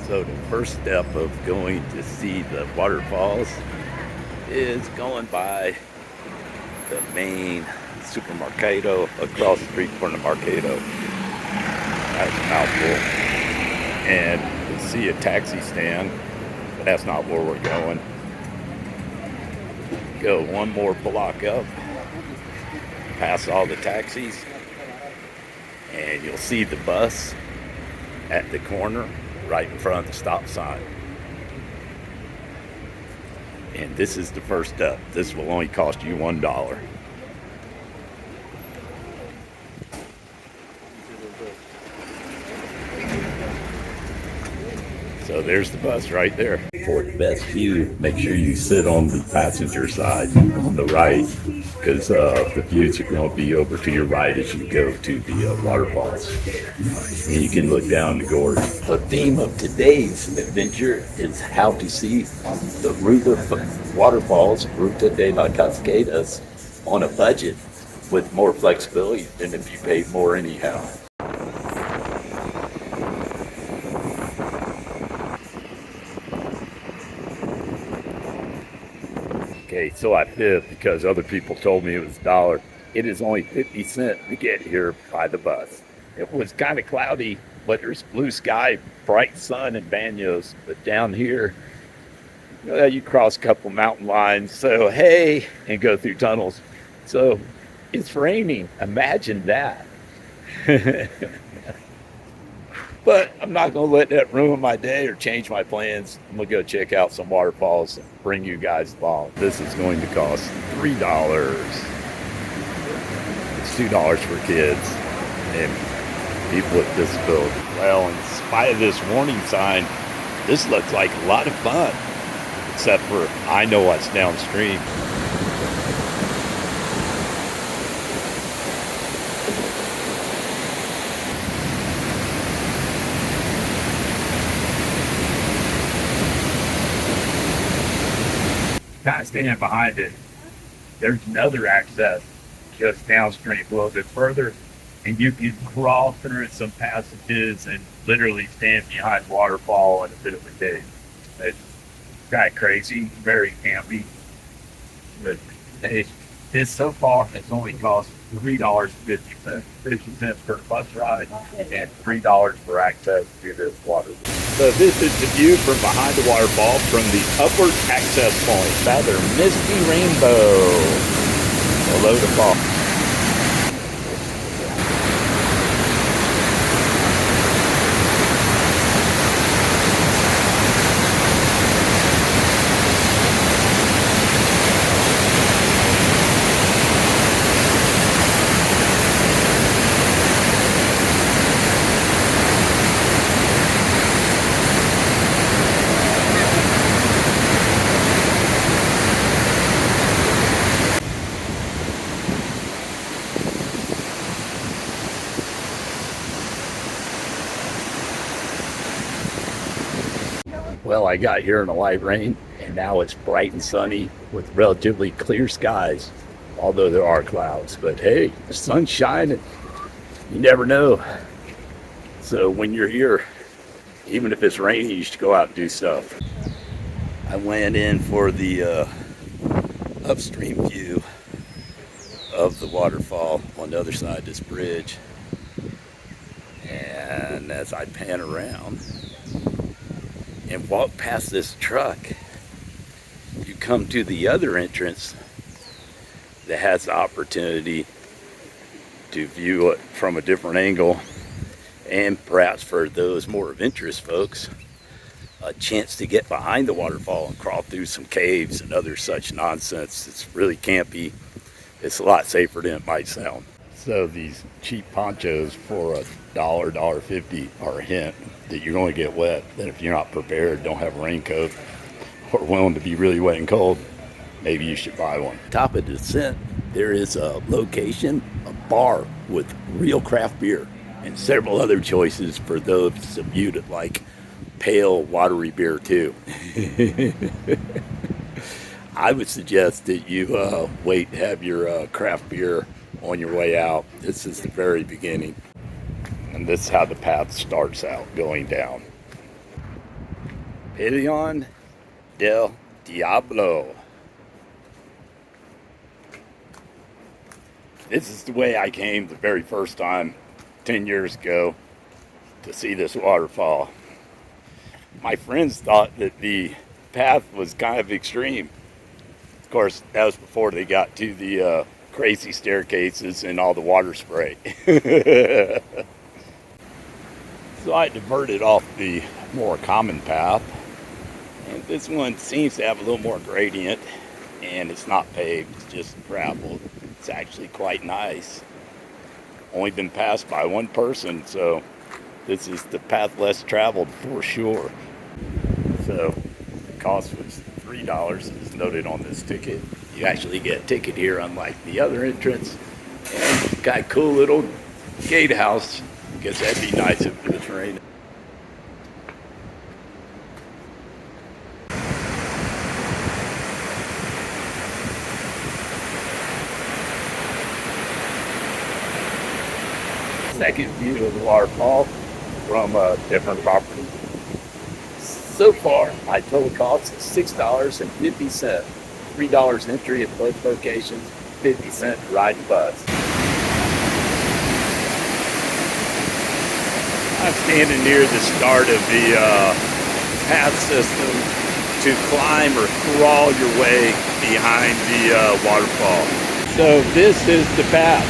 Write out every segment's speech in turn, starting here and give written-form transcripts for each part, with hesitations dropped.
So the first step of going to see the waterfalls is going by the main supermercado across the street from the Mercado. That's a mouthful. And you'll see a taxi stand, but that's not where we're going. Go one more block up, past all the taxis, and you'll see the bus at the corner right in front of the stop sign. And this is the first step. This will only cost you $1. So there's the bus right there. For the best view, make sure you sit on the passenger side on the right, because the views are going to be over to your right as you go to the waterfalls. And you can look down the gorge. The theme of today's adventure is how to see the Ruta waterfalls, Ruta de las Cascadas, on a budget with more flexibility than if you paid more anyhow. Okay, so I fibbed because other people told me it was $1. It is only 50 cents to get here by the bus. It was kind of cloudy, but there's blue sky, bright sun in Banos. But down here, you cross a couple mountain lines, so hey, and go through tunnels. So it's raining. Imagine that. But I'm not going to let that ruin my day or change my plans. I'm going to go check out some waterfalls and bring you guys along. This is going to cost $3. It's $2 for kids and people with disabilities. Well, in spite of this warning sign, this looks like a lot of fun, except for I know what's downstream. Kind of standing behind it, there's another access just downstream a little bit further, and you can crawl through some passages and literally stand behind waterfall in a bit of a day. It's kind of crazy, very campy, but hey, this so far has only cost $3.50 per bus ride and $3 for access to this waterfall. So this is the view from behind the waterfall from the upward access point. Rather misty rainbow below the fall. Well, I got here in a light rain, and now it's bright and sunny with relatively clear skies, although there are clouds. But hey, the sun's shining. You never know. So when you're here, even if it's rainy, you should go out and do stuff. I went in for the upstream view of the waterfall on the other side of this bridge. And as I pan around and walk past this truck, you come to the other entrance that has the opportunity to view it from a different angle, and perhaps for those more adventurous folks, a chance to get behind the waterfall and crawl through some caves and other such nonsense. It's really campy. It's a lot safer than it might sound. So these cheap ponchos for $1.50 are a hint that you're going to get wet. Then if you're not prepared, don't have a raincoat, or willing to be really wet and cold, maybe you should buy one. Top of the descent, there is a location, a bar with real craft beer and several other choices for those of you that like pale, watery beer too. I would suggest that you wait to have your craft beer on your way out. This is the very beginning, and this is how the path starts out going down. Pailon del Diablo. This is the way I came the very first time 10 years ago to see this waterfall. My friends thought that the path was kind of extreme. Of course, that was before they got to the crazy staircases and all the water spray. So I diverted off the more common path. And this one seems to have a little more gradient, and it's not paved, it's just gravel. It's actually quite nice. Only been passed by one person, so this is the path less traveled for sure. So the cost was $3, as noted on this ticket. You actually get a ticket here, unlike the other entrance. And got a cool little gatehouse. Guess that'd be nice if it was raining. Second view of the waterfall from a different property. So far, my total cost is $6.50. $3 entry at both locations, 50-cent ride and bus. I'm standing near the start of the path system to climb or crawl your way behind the waterfall. So this is the path.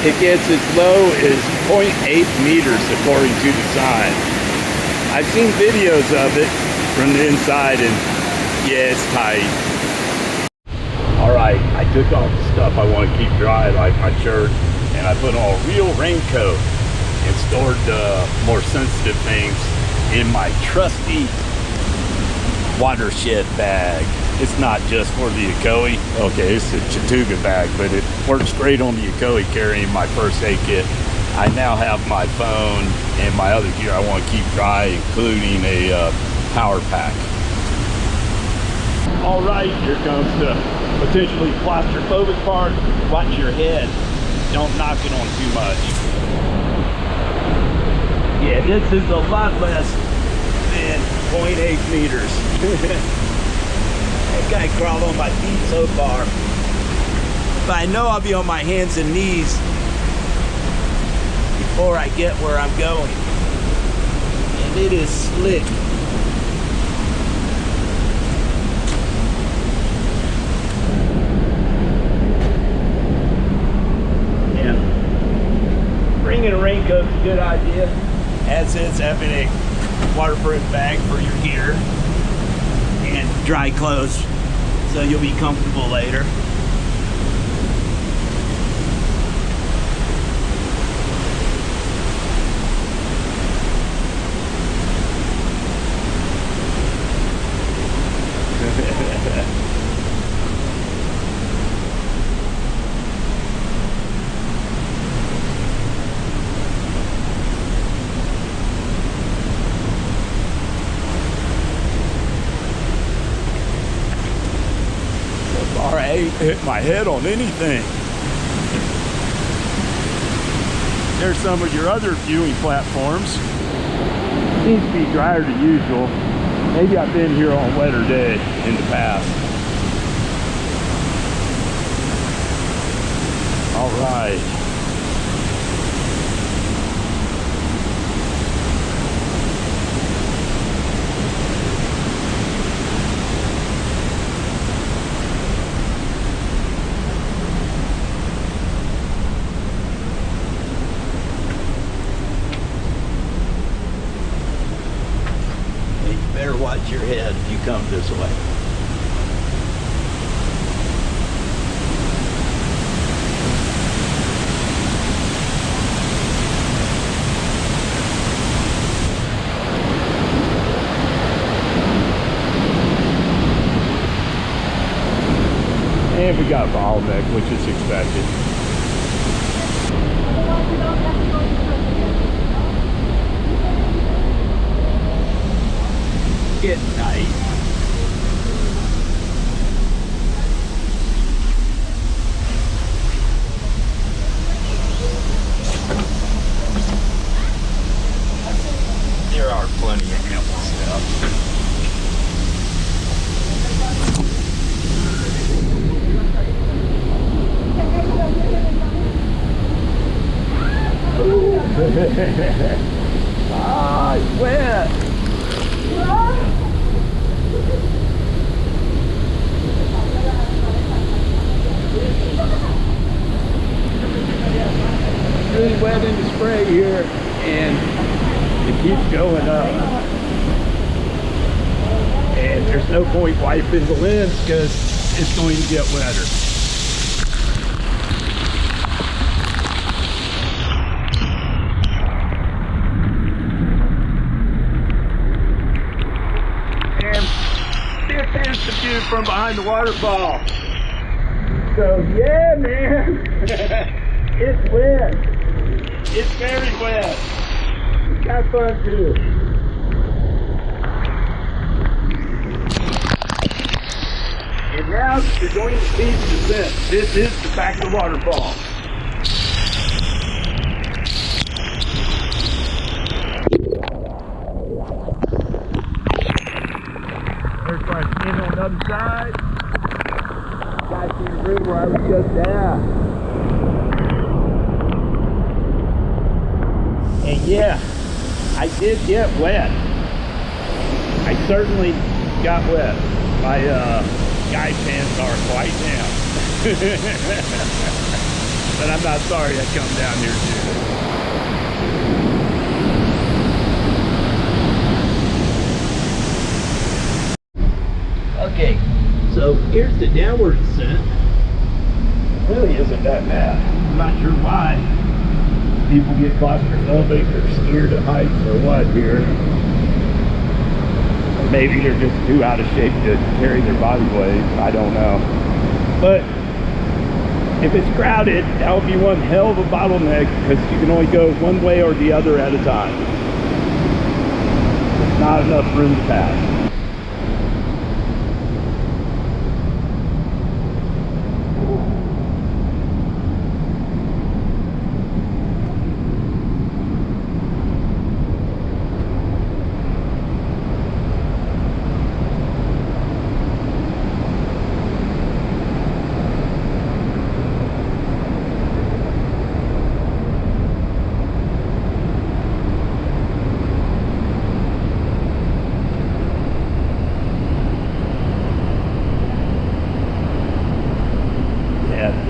It gets as low as 0.8 meters according to the sign. I've seen videos of it from the inside, and yeah, it's tight. Alright, I took off the stuff I want to keep dry, like my shirt, and I put on a real raincoat and stored the more sensitive things in my trusty Watershed bag. It's not just for the Yokoi. Okay, it's a Chattooga bag, but it works great on the Yokoi carrying my first aid kit. I now have my phone and my other gear I want to keep dry, including a power pack. All right, here comes the potentially claustrophobic part. Watch your head. Don't knock it on too much. Yeah, this is a lot less than 0.8 meters. That guy crawled on my feet so far. But I know I'll be on my hands and knees before I get where I'm going. And it is slick. Yeah. Bringing a raincoat's a good idea, as is having a waterproof bag for your gear and dry clothes, so you'll be comfortable later. I ain't hit my head on anything. There's some of your other viewing platforms. Seems to be drier than usual. Maybe I've been here on a wetter day in the past. All right. Better watch your head if you come this way. And we got Bottleneck, which is expected. Getting tight. There are plenty a ample step. Ah, it's wet. Really wet in the spray here, and it keeps going up. And there's no point wiping the lens because it's going to get wetter. From behind the waterfall. So yeah, man, it's wet. It's very wet. It's kind of fun too. And now you're going to see the descent. This is the back of the waterfall. In on the other side. Guys see the room where I was just at. And yeah, I did get wet. I certainly got wet. My guy pants are quite damp. But I'm not sorry I come down here too. Okay, so here's the downward descent. It really isn't that bad. I'm not sure why people get claustrophobic or scared of heights or what here. Maybe they're just too out of shape to carry their body weight. I don't know. But if it's crowded, that would be one hell of a bottleneck because you can only go one way or the other at a time. There's not enough room to pass.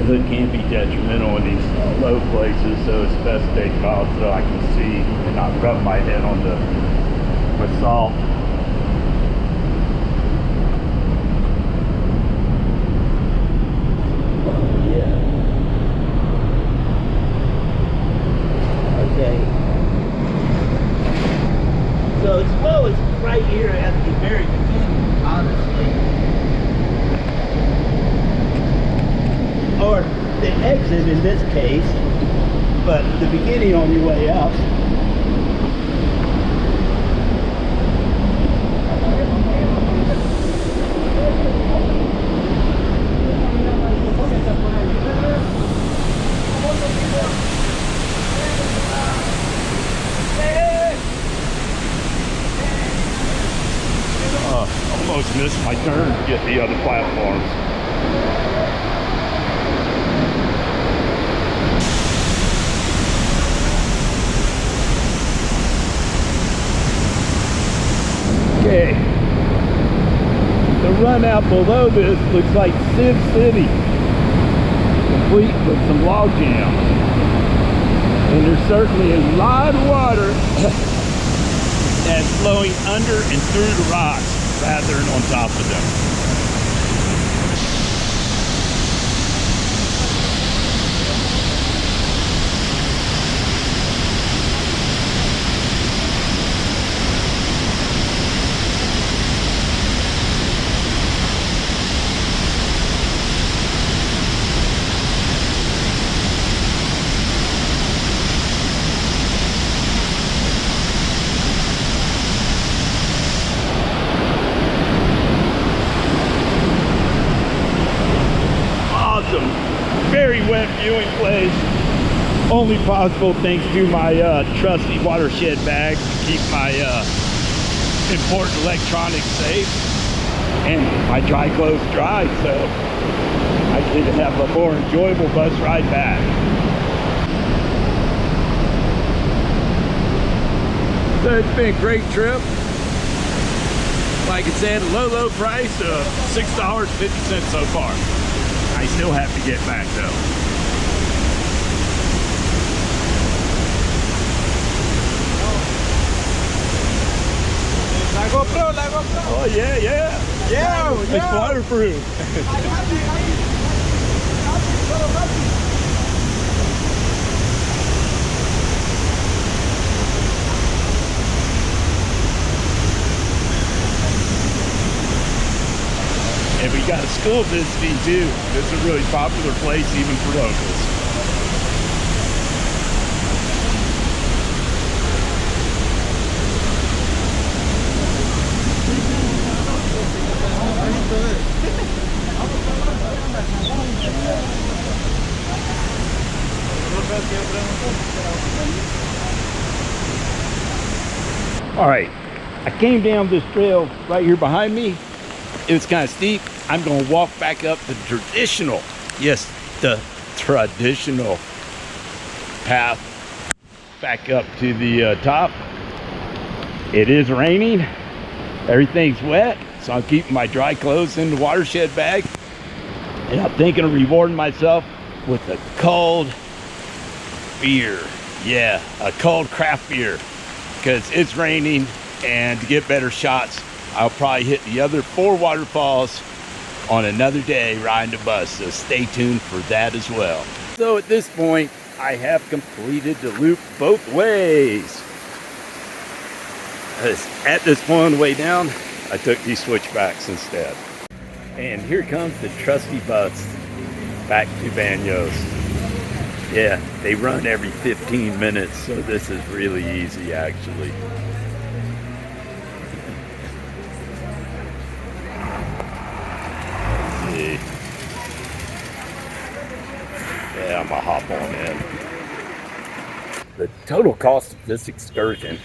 It can be detrimental in these low places, so it's best to take it off so I can see and not rub my head on the salt. Yeah. Okay. So as low as right here at the very beginning, honestly. Or the exit in this case, but the beginning on your way up. Almost missed my turn to get the other platforms. Okay, the run out below this looks like Sid City, complete with some log jams. And there's certainly a lot of water that's flowing under and through the rocks rather than on top of them. Very wet viewing place, only possible thanks to my trusty Watershed bag to keep my important electronics safe, and my dry clothes dry, so I can have a more enjoyable bus ride back. So it's been a great trip. Like I said, a low price of $6.50 so far. I still have to get back though. La GoPro. Oh yeah. It's waterproof. And we got a school visiting too. This is a really popular place even for locals. All right, I came down this trail right here behind me. It was kind of steep. I'm going to walk back up the traditional path back up to the top. It is raining. Everything's wet, so I'm keeping my dry clothes in the Watershed bag. And I'm thinking of rewarding myself with a cold beer. Yeah, a cold craft beer, because it's raining, and to get better shots, I'll probably hit the other 4 waterfalls on another day riding the bus, so stay tuned for that as well. So at this point, I have completed the loop both ways. At this point on the way down, I took these switchbacks instead. And here comes the trusty bus back to Banos. Yeah, they run every 15 minutes, so this is really easy actually. Yeah, I'm gonna hop on in. The total cost of this excursion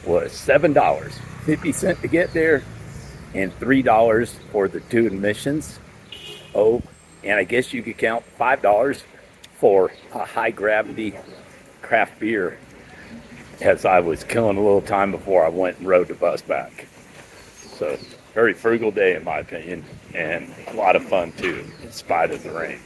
was $7.50 to get there and $3 for the 2 admissions. Oh, and I guess you could count $5 for a high gravity craft beer, as I was killing a little time before I went and rode the bus back. So very frugal day in my opinion, and a lot of fun too, in spite of the rain.